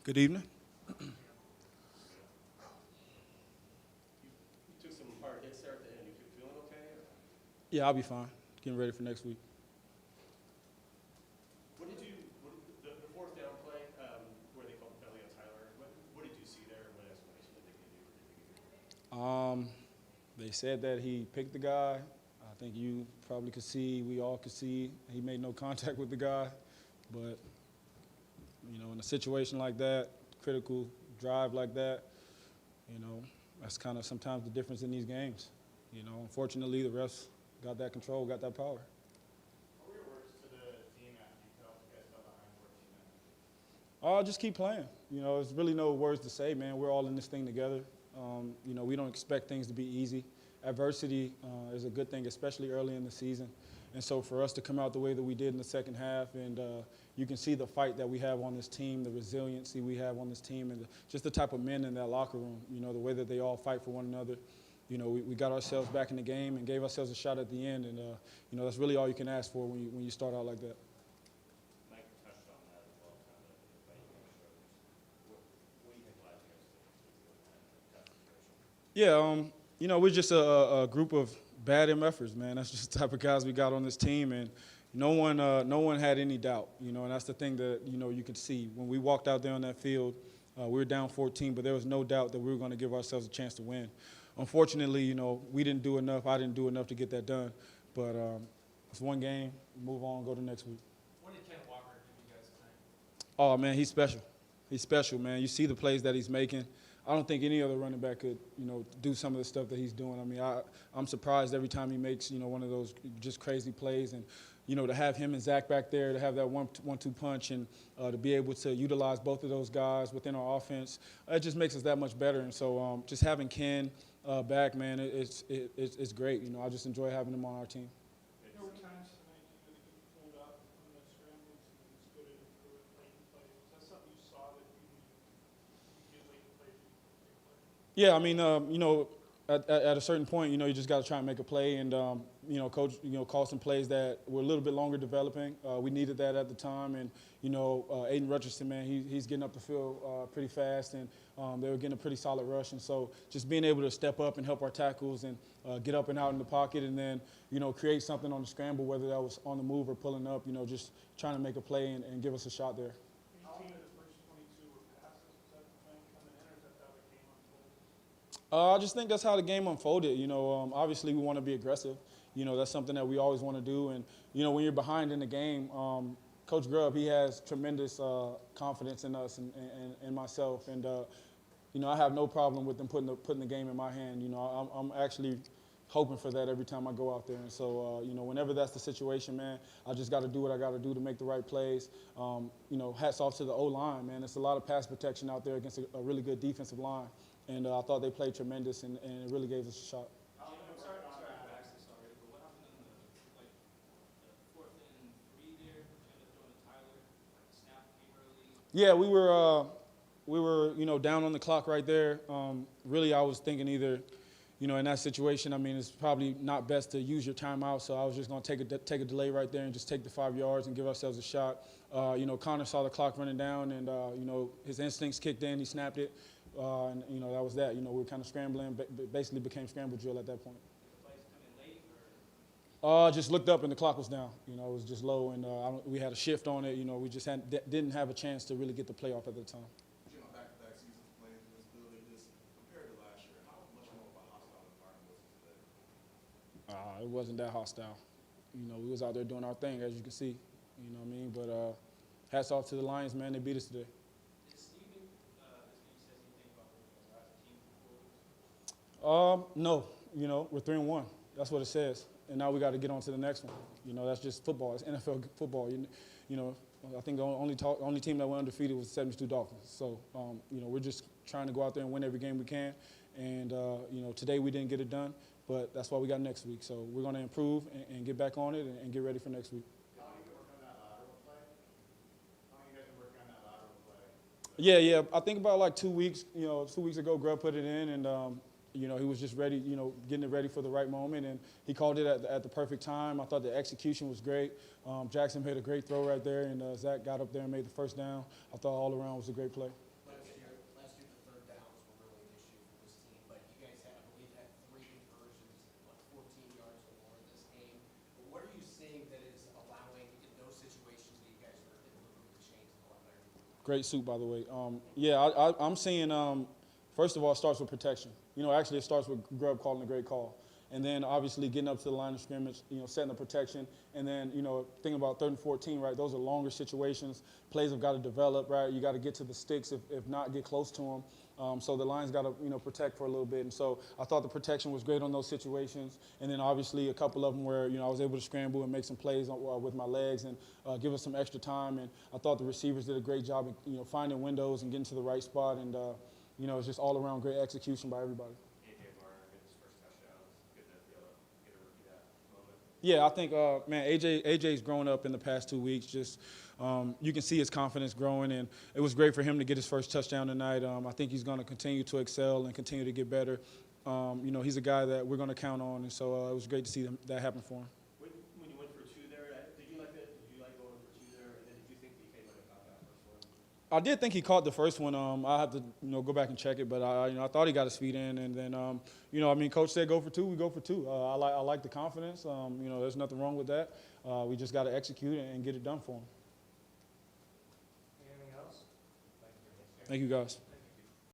Good evening. You took some hard hits there at the end. You feeling okay? Or? Yeah, I'll be fine. Getting ready for next week. The fourth down play where they called the penalty on Tyler, what did you see there? What explanation did they give you? They said that he picked the guy. I think you probably could see, we all could see, he made no contact with the guy. But, in a situation like that, critical drive like that, that's kind of sometimes the difference in these games. Unfortunately, the refs got that control, got that power. What were your words to the team after you guys fell behind 14 minutes? Just keep playing. There's really no words to say, man. We're all in this thing together. We don't expect things to be easy. Adversity is a good thing, especially early in the season. And so for us to come out the way that we did in the second half, and you can see the fight that we have on this team, the resiliency we have on this team, and just the type of men in that locker room, the way that they all fight for one another. We got ourselves back in the game and gave ourselves a shot at the end. And, that's really all you can ask for when you start out like that. Mike touched on that as well, kind of the fighting struggles. What do you think led you guys to Yeah, we're just a group of bad MFers, man. That's just the type of guys we got on this team, and no one had any doubt, and that's the thing that you could see when we walked out there on that field. We were down 14, but there was no doubt that we were going to give ourselves a chance to win. Unfortunately, we didn't do enough. I didn't do enough to get that done, but it's one game. Move on, go to next week. What did Kenneth Walker give you guys tonight? Oh man, he's special. He's special, man. You see the plays that he's making. I don't think any other running back could, do some of the stuff that he's doing. I mean, I'm surprised every time he makes, one of those just crazy plays. And, to have him and Zach back there, to have that one-two punch, and to be able to utilize both of those guys within our offense, it just makes us that much better. And so just having Ken back, man, it's great. I just enjoy having him on our team. There were times tonight you really get pulled up on the scrambles and it's good at late plays. Was that something you saw that you get late plays? Yeah, I mean, at a certain point, you just got to try and make a play. And, Coach, called some plays that were a little bit longer developing. We needed that at the time. And, Aiden Richardson, man, he's getting up the field pretty fast. And they were getting a pretty solid rush. And so just being able to step up and help our tackles and get up and out in the pocket and then, create something on the scramble, whether that was on the move or pulling up, just trying to make a play and give us a shot there. I just think that's how the game unfolded. Obviously we want to be aggressive. That's something that we always want to do. And, when you're behind in the game, Coach Grubb, he has tremendous confidence in us and myself. And, I have no problem with them putting the game in my hand. I'm actually hoping for that every time I go out there. And so, whenever that's the situation, man, I just got to do what I got to do to make the right plays. Hats off to the O-line, man. It's a lot of pass protection out there against a really good defensive line. And I thought they played tremendous, and it really gave us a shot. I'm sorry to ask this already, but what happened in the 4th and 3 there? You ended up throwing to Tyler, snap came early. Yeah, we were down on the clock right there. Really, I was thinking either, in that situation, I mean, it's probably not best to use your timeout, so I was just going to take a delay right there and just take the 5 yards and give ourselves a shot. Connor saw the clock running down, and his instincts kicked in. He snapped it. And, that was that. We were kind of scrambling, basically became scramble drill at that point. Did the plays come in late? Or? Just looked up and the clock was down. It was just low, and we had a shift on it. We just didn't have a chance to really get the play off at the time. Back-to-back seasons playing in this building, just compared to last year, how much more of a hostile environment was it today? It wasn't that hostile. We was out there doing our thing, as you can see. You know what I mean? But hats off to the Lions, man. They beat us today. No, we're 3-1. That's what it says. And now we got to get on to the next one. That's just football. It's NFL football. I think the only team that went undefeated was the 72 Dolphins. So, we're just trying to go out there and win every game we can. And, today we didn't get it done, but that's why we got next week. So we're going to improve and get back on it and get ready for next week. How long you been working on that lateral play? How long you guys been working on that lateral play? Yeah. I think about like 2 weeks. 2 weeks ago, Grubb put it in, and he was just ready, getting it ready for the right moment, and he called it at the perfect time. I thought the execution was great. Jackson made a great throw right there, and Zach got up there and made the first down. I thought all around was a great play. Great suit, by the way. I'm seeing, first of all, it starts with protection. Actually, it starts with Grubb calling a great call. And then, obviously, getting up to the line of scrimmage, setting the protection. And then, thinking about 3rd and 14, right, those are longer situations. Plays have got to develop, right? You got to get to the sticks, if not, get close to them. So the line's got to, protect for a little bit. And so I thought the protection was great on those situations. And then, obviously, a couple of them where, I was able to scramble and make some plays with my legs and give us some extra time. And I thought the receivers did a great job of, finding windows and getting to the right spot. And, it's just all around great execution by everybody. Yeah, I think, AJ's grown up in the past 2 weeks. Just you can see his confidence growing, and it was great for him to get his first touchdown tonight. I think he's going to continue to excel and continue to get better. He's a guy that we're going to count on, and so it was great to see that happen for him. When you went for 2 there, did you like that? Did you like going for 2 there, and then did you think DK might have caught that first one? I did think he caught the first one. I have to, go back and check it, but I thought he got his feet in, and then, Coach said go for 2, we go for 2. I like the confidence. There's nothing wrong with that. We just got to execute and get it done for him. Anything else? Thank you, guys.